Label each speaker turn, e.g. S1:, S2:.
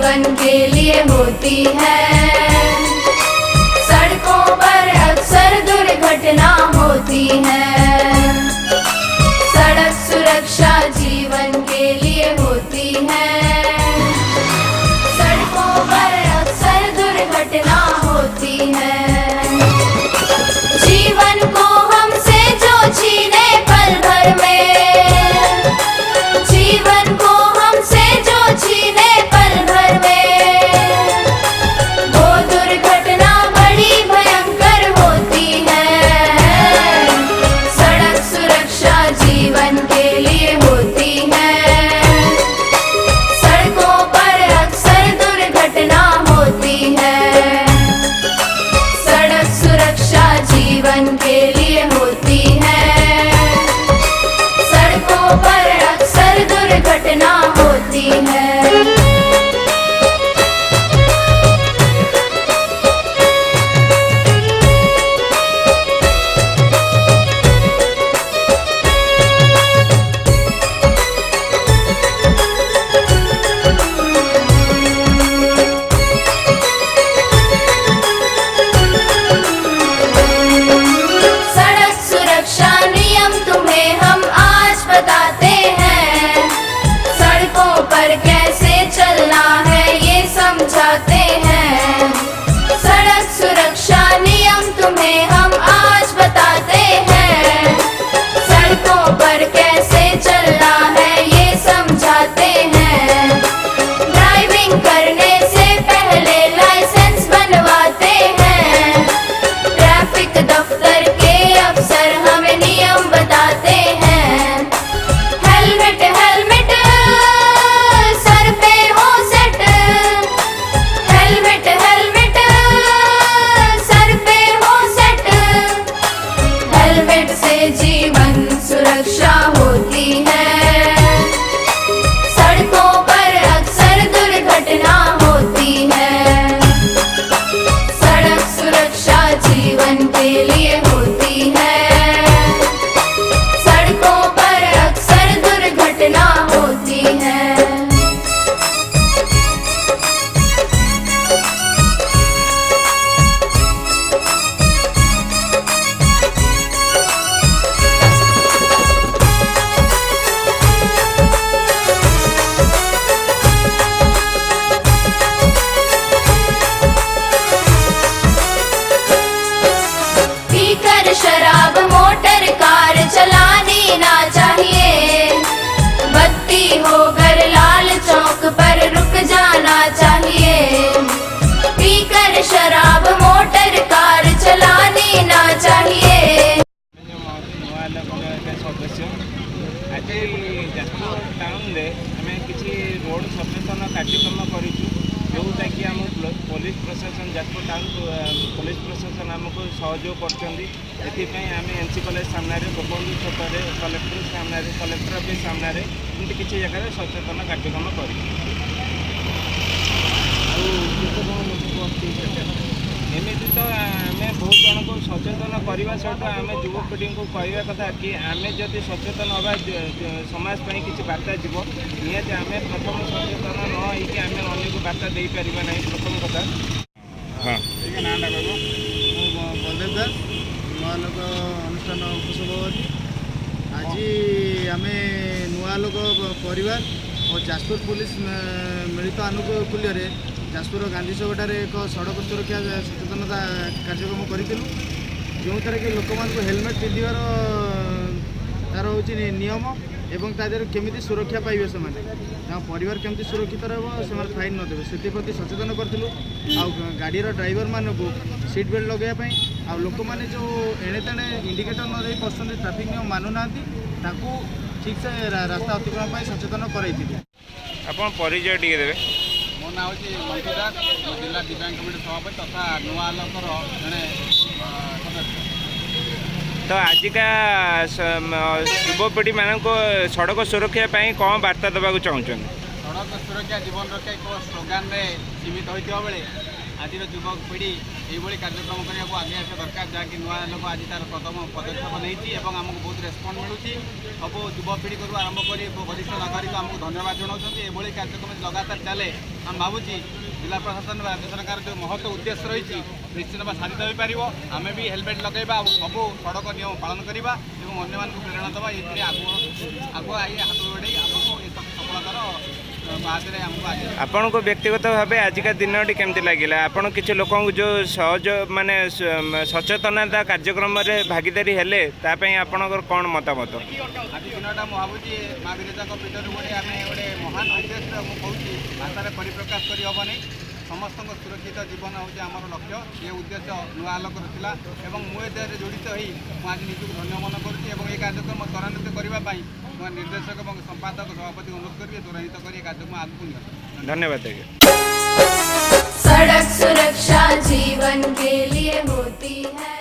S1: जीवन के लिए होती है। सड़कों पर अक्सर दुर्घटना होती है। सड़क सुरक्षा जीवन के लिए होती है। सड़कों पर अक्सर दुर्घटना होती है। जीवन को हमसे जो छीने पल भर में, जीवन को हमसे जो छीने पल भर में, वो दुर्घटना बड़ी भयंकर होती है। सड़क सुरक्षा जीवन के लिए होती है। सड़कों पर अक्सर दुर्घटना होती है। सड़क सुरक्षा जीवन के लिए होती है। सड़कों पर अक्सर दुर्घटना होती है। सड़क सुरक्षा नियम तुम्हें हम आज बताते हैं। सड़कों पर कैसे चलना है ये समझाते हैं। सड़क सुरक्षा नियम तुम्हें हम आज बताते हैं। सड़कों पर कैसे चलना है ये समझाते हैं। ड्राइविंग करने से पहले लाइसेंस बनवाते हैं। ट्रैफिक दफ्तर के अफसर हमें नियम बताते हैं। हेलमेट हेलमेट सर पे हो सेट। हेलमेट हेलमेट सर पे हो सेट। हेलमेट से जीवन सुरक्षा होती है। सड़कों पर अक्सर दुर्घटना होती है। सड़क सुरक्षा जीवन के लिए होती है। सड़कों पर अक्सर दुर्घटना होती है। पीकर शराब मोटर कार चलानी ना चाहिए। बत्ती होकर लाल चौक पर रुक जाना चाहिए। पीकर शराब मोटर कार चलानी ना चाहिए।
S2: सदस्य आज जाजपुर टाउन रे आम किसी रोड सचेतन कार्यक्रम करूटा कि आम पुलिस प्रशासन जाजपुर टाउन पुलिस प्रशासन आमको सहयोग कर एनसी कॉलेज सामने गोपबंधु छक कलेक्टर सामने कलेक्टर ऑफिस सामने एमती किसी जगह सचेतन कार्यक्रम कर एमती तो आम बहुत जन को सचेतन करने सहित आम युवपीढ़ी को कहवा कथा कि आम जदि सचेतन हवा समाज पर किसी बार्ता जीव निहती आम प्रथम सचेतन न होगी आम अन्य को बार्ता दे पार ना प्रथम कथा। हाँ नाटा कह
S3: बलदेव दास नुआ लोक अनुष्ठान उपसभापति। आज आम नुआ लोक परिवार और जाजपुर पुलिस मिलित आनुकूल्य जाजपुर गांधी छकटार एक सड़क सुरक्षा सचेतनता कार्यक्रम करूँ जो थर कि लोक मान हेलमेट पिंधार तार हूँ नियम एवं तादेह केमी सुरक्षा पाइबे से परिवार केमती सुरक्षित रहा फाइन न देवे से सचेतन करूँ। गाड़ी ड्राइवर मान को सीट बेल्ट लगे आ लोक मैंने जो एणे तेणे इंडिकेटर न दे पसंद ट्राफिक नियम मानुना ठीक से रास्ता अतिक्रमण सचेतन कराई।
S2: आप परिचय टे देवे।
S3: मो ना हूँ मंटू दास जिला दिव्यांग कमिटी सभापति तथा नुआ लोकर जड़े सदस्य।
S2: तो आजिका युवपीढ़ी मान को सड़क सुरक्षा कौन बार्ता देवा चाहते?
S3: सड़क सुरक्षा जीवन रक्षा एक स्लोगान में सीमित होता बेले आज युवपीढ़ी ये कार्यक्रम करने को आगे आसा दरकार जहाँकि नुआ लोक आज तार प्रथम पदक्षेप नहीं आमको बहुत रेस्पन्स मिलूँ सब युवपीढ़ी को आरंभ कर वरिष्ठ नागरिक आमको धन्यवाद जनाऊँ। ये कार्यक्रम लगातार चले
S4: আমি ভাবুছি जिला प्रशासन राज्य सरकार जो महत्व उद्देश्य रही निश्चित भाव साधित हो पार आम भी हेलमेट लगेगा सब सड़क नियम पालन करवा और अन्य मानक प्रेरणा देवा ये आगु आई हाथ बढ़े आमको सफलतार बादे आमको आज
S2: आपन को व्यक्तिगत भाव आजिका दिनटी केमती लगे आपन किसी लोक जो सहज माने सचेतनता कार्यक्रम भागीदारी हेले तापई आपनकर कौन मतामत
S4: आज दिनटा मुझे भावी माँ विरजा पीठर गोटे आम गोटे महान उद्देश्य मुझे भाषा परिप्रकाश करहबनी समस्त सुरक्षित जीवन हूँ आमर लक्ष्य ये उद्देश्य नुआ आलोकर था और मुझे जड़ित हो आज निजक धन्य मन करुँच ये कार्यक्रम त्वरान्वित करने निर्देशक और संपादक सभापति अनुरोध करेंगे त्वरान्वित कर कार्यक्रम आगू नि
S2: धन्यवाद।
S1: सड़क सुरक्षा जीवन के लिए होती है।